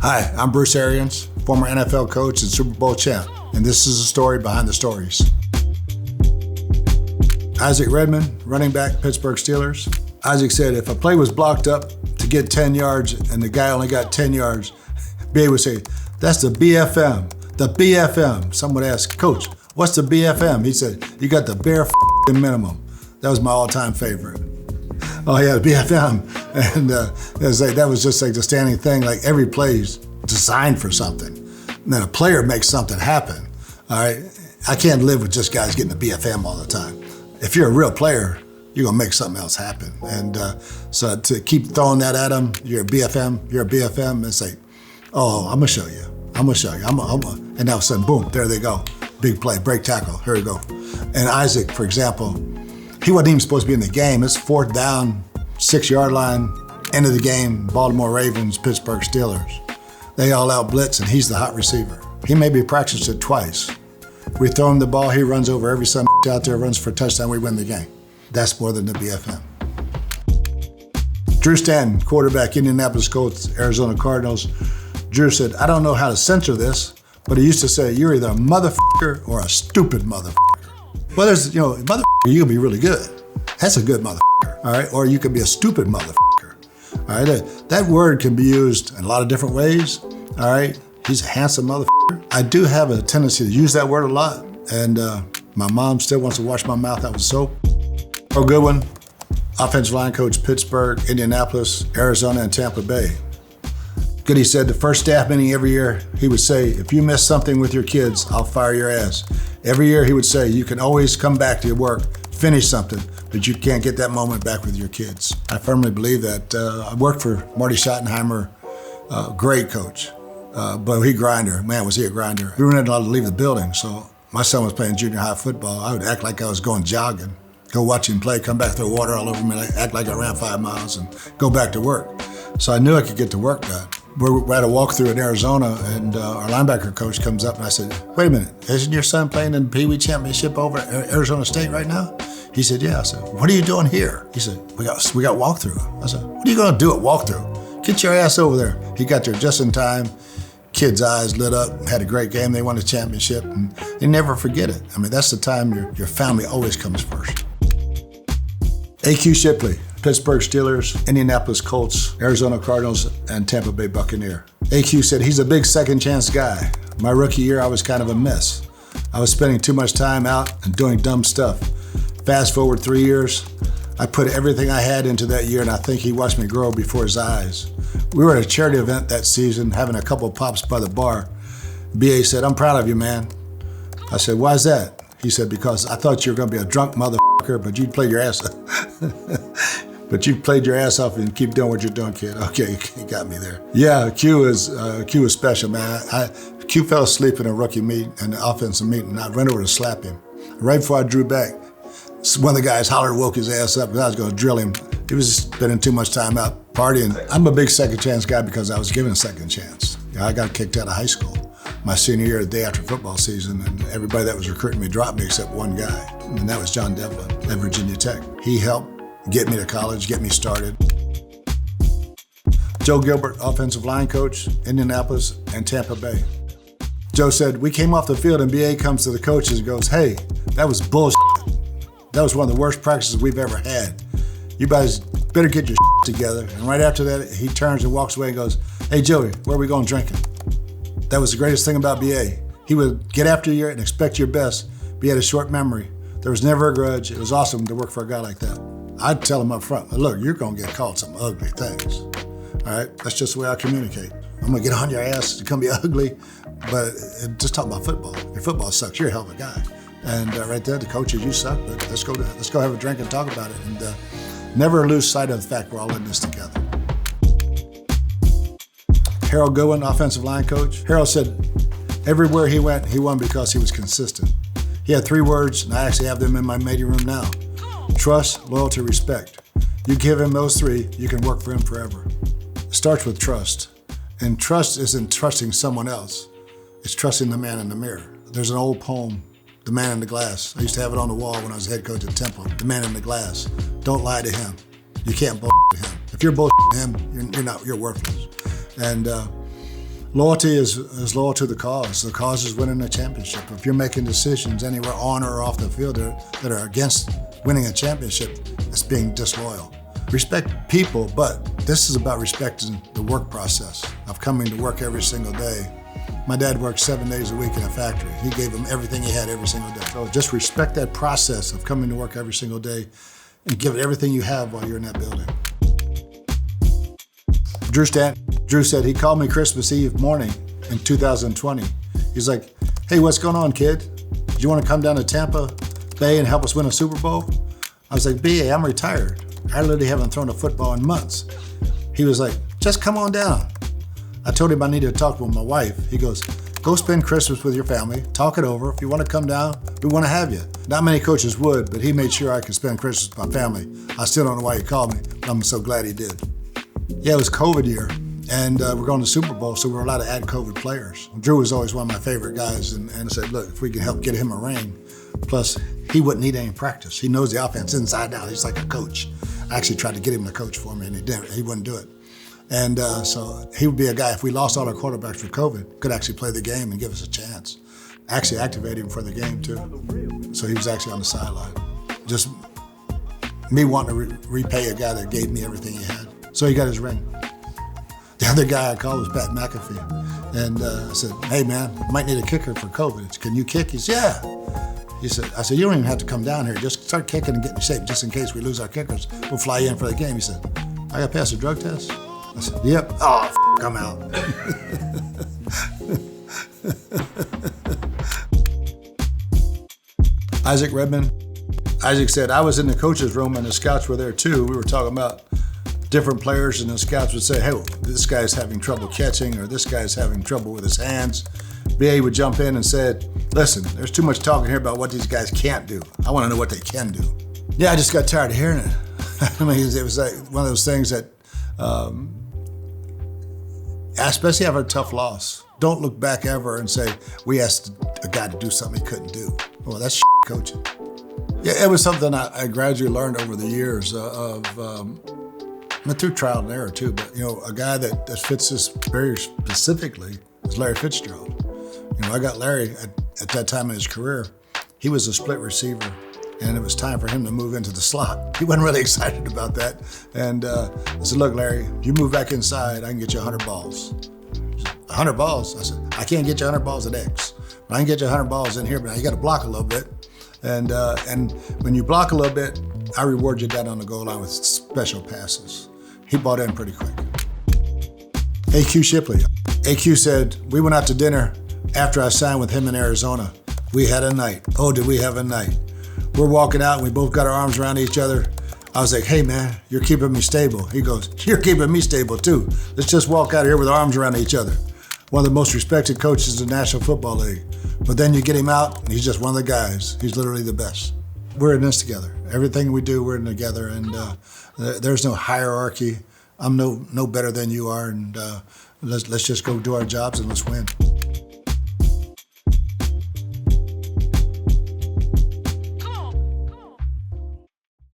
Hi, I'm Bruce Arians, former NFL coach and Super Bowl champ, and this is the story behind the stories. Isaac Redman, running back, Pittsburgh Steelers. Isaac said if a play was blocked up to get 10 yards and the guy only got 10 yards, B.A. would say, "That's the BFM, the BFM." Someone asked, "Coach, what's the BFM?" He said, "You got the bare minimum." That was my all-time favorite. Oh yeah, the BFM. And that was just like the standing thing, like every play's designed for something. And then a player makes something happen, all right? I can't live with just guys getting the BFM all the time. If you're a real player, you're gonna make something else happen. And so to keep throwing that at them, you're a BFM, it's like, oh, I'm gonna show you. And all of a sudden, boom, there they go. Big play, break tackle, here we go. And Isaac, for example, he wasn't even supposed to be in the game. It's 4th down, 6-yard line, end of the game, Baltimore Ravens, Pittsburgh Steelers. They all out blitz and he's the hot receiver. He maybe practiced it twice. We throw him the ball, he runs over every son out there, runs for a touchdown, we win the game. That's more than the BFM. Drew Stanton, quarterback, Indianapolis Colts, Arizona Cardinals. Drew said, "I don't know how to censor this, but he used to say, you're either a motherfucker or a stupid motherfucker." Well, there's, motherfucker, you can be really good. That's a good motherfucker, all right? Or you can be a stupid motherfucker, all right? That word can be used in a lot of different ways, all right? He's a handsome motherfucker. I do have a tendency to use that word a lot, and my mom still wants to wash my mouth out with soap. Oh, good one. Offensive line coach, Pittsburgh, Indianapolis, Arizona, and Tampa Bay. Goody said the first staff meeting every year, he would say, if you miss something with your kids, I'll fire your ass. Every year he would say, you can always come back to your work, finish something, but you can't get that moment back with your kids. I firmly believe that. I worked for Marty Schottenheimer, great coach, but he grinder. Man, was he a grinder. We weren't allowed to leave the building, so my son was playing junior high football. I would act like I was going jogging, go watch him play, come back, throw water all over me, act like I ran 5 miles and go back to work. So I knew I could get the work done. We had a walkthrough in Arizona, and our linebacker coach comes up and I said, "Wait a minute, isn't your son playing in the Pee Wee Championship over at Arizona State right now?" He said, "Yeah." I said, "What are you doing here?" He said, we got walkthrough." I said, "What are you gonna do at walkthrough? Get your ass over there." He got there just in time. Kids' eyes lit up, had a great game, they won the championship, and they never forget it. I mean, that's the time your family always comes first. A.Q. Shipley, Pittsburgh Steelers, Indianapolis Colts, Arizona Cardinals, and Tampa Bay Buccaneers. A.Q. said he's a big second chance guy. My rookie year, I was kind of a mess. I was spending too much time out and doing dumb stuff. Fast forward 3 years, I put everything I had into that year, and I think he watched me grow before his eyes. We were at a charity event that season, having a couple of pops by the bar. B.A. said, "I'm proud of you, man." I said, "Why is that?" He said, "Because I thought you were gonna be a drunk motherfucker, but you played your ass off." But you played your ass off and keep doing what you're doing, kid. Okay, you got me there. Yeah, Q was special, man. Q fell asleep in a rookie meet, an offensive meeting, and I ran over to slap him. Right before I drew back, one of the guys hollered, woke his ass up, because I was gonna drill him. He was spending too much time out partying. I'm a big second chance guy because I was given a second chance. I got kicked out of high school my senior year, the day after football season, and everybody that was recruiting me dropped me except one guy, and that was John Devlin at Virginia Tech. He helped get me to college, get me started. Joe Gilbert, offensive line coach, Indianapolis and Tampa Bay. Joe said, we came off the field and B.A. comes to the coaches and goes, "Hey, that was bullshit. That was one of the worst practices we've ever had. You guys better get your together." And right after that, he turns and walks away and goes, "Hey, Joey, where are we going drinking?" That was the greatest thing about B.A. He would get after you and expect your best, but he had a short memory. There was never a grudge. It was awesome to work for a guy like that. I'd tell him up front, "Look, you're gonna get called some ugly things. All right, that's just the way I communicate. I'm gonna get on your ass, it's gonna be ugly, but just talk about football. Your football sucks, you're a hell of a guy." And right there, the coaches, "You suck, but let's go have a drink and talk about it." And never lose sight of the fact we're all in this together. Harold Goodwin, offensive line coach. Harold said, everywhere he went, he won because he was consistent. He had 3 words, and I actually have them in my meeting room now. Trust, loyalty, respect. You give him those 3, you can work for him forever. It starts with trust. And trust isn't trusting someone else. It's trusting the man in the mirror. There's an old poem, "The Man in the Glass." I used to have it on the wall when I was head coach at Temple. The man in the glass. Don't lie to him. You can't bullshit him. If you're bullshitting him, you're worthless. And Loyalty is loyal to the cause. The cause is winning a championship. If you're making decisions anywhere on or off the field that are against winning a championship, it's being disloyal. Respect people, but this is about respecting the work process of coming to work every single day. My dad worked 7 days a week in a factory. He gave him everything he had every single day. So just respect that process of coming to work every single day and give it everything you have while you're in that building. Drew said he called me Christmas Eve morning in 2020. He's like, hey, what's going on, kid? Do you want to come down to Tampa Bay and help us win a Super Bowl? I was like, BA, I'm retired. I literally haven't thrown a football in months. He was like, just come on down. I told him I needed to talk with my wife. He goes, go spend Christmas with your family, talk it over. If you want to come down, we want to have you. Not many coaches would, but he made sure I could spend Christmas with my family. I still don't know why he called me, but I'm so glad he did. Yeah, it was COVID year, and we're going to Super Bowl, so we're allowed to add COVID players. Drew was always one of my favorite guys, and I said, look, if we can help get him a ring, plus he wouldn't need any practice. He knows the offense inside out. He's like a coach. I actually tried to get him to coach for me, and he didn't. He wouldn't do it. And so he would be a guy, if we lost all our quarterbacks for COVID, could actually play the game and give us a chance. Actually activate him for the game, too. So he was actually on the sideline. Just me wanting to repay a guy that gave me everything he had. So he got his ring. The other guy I called was Pat McAfee. And I said, hey, man, might need a kicker for COVID. Can you kick? He said, yeah. I said, you don't even have to come down here. Just start kicking and get in shape, just in case we lose our kickers. We'll fly you in for the game. He said, I got to pass a drug test? I said, yep. Oh, I'm out. Isaac Redman. Isaac said, I was in the coach's room and the scouts were there too. We were talking about different players and the scouts would say, hey, this guy's having trouble catching or this guy's having trouble with his hands. BA would jump in and said, listen, there's too much talking here about what these guys can't do. I want to know what they can do. Yeah, I just got tired of hearing it. I mean, it was like one of those things that, especially after a tough loss, don't look back ever and say, we asked a guy to do something he couldn't do. Well, that's coaching. Yeah, it was something I gradually learned over the years through trial and error too, but a guy that fits this very specifically is Larry Fitzgerald. I got Larry at that time in his career. He was a split receiver, and it was time for him to move into the slot. He wasn't really excited about that. And I said, look, Larry, if you move back inside, I can get you 100 balls. He said, 100 balls? I said, I can't get you 100 balls at X. But I can get you 100 balls in here, but now you got to block a little bit. And when you block a little bit, I reward you down on the goal line with special passes. He bought in pretty quick. AQ Shipley. AQ said, we went out to dinner after I signed with him in Arizona. We had a night. Oh, did we have a night. We're walking out and we both got our arms around each other. I was like, hey man, you're keeping me stable. He goes, you're keeping me stable too. Let's just walk out here with our arms around each other. One of the most respected coaches in the National Football League. But then you get him out and he's just one of the guys. He's literally the best. We're in this together. Everything we do, we're in together, and there's no hierarchy. I'm no better than you are, and let's just go do our jobs and let's win.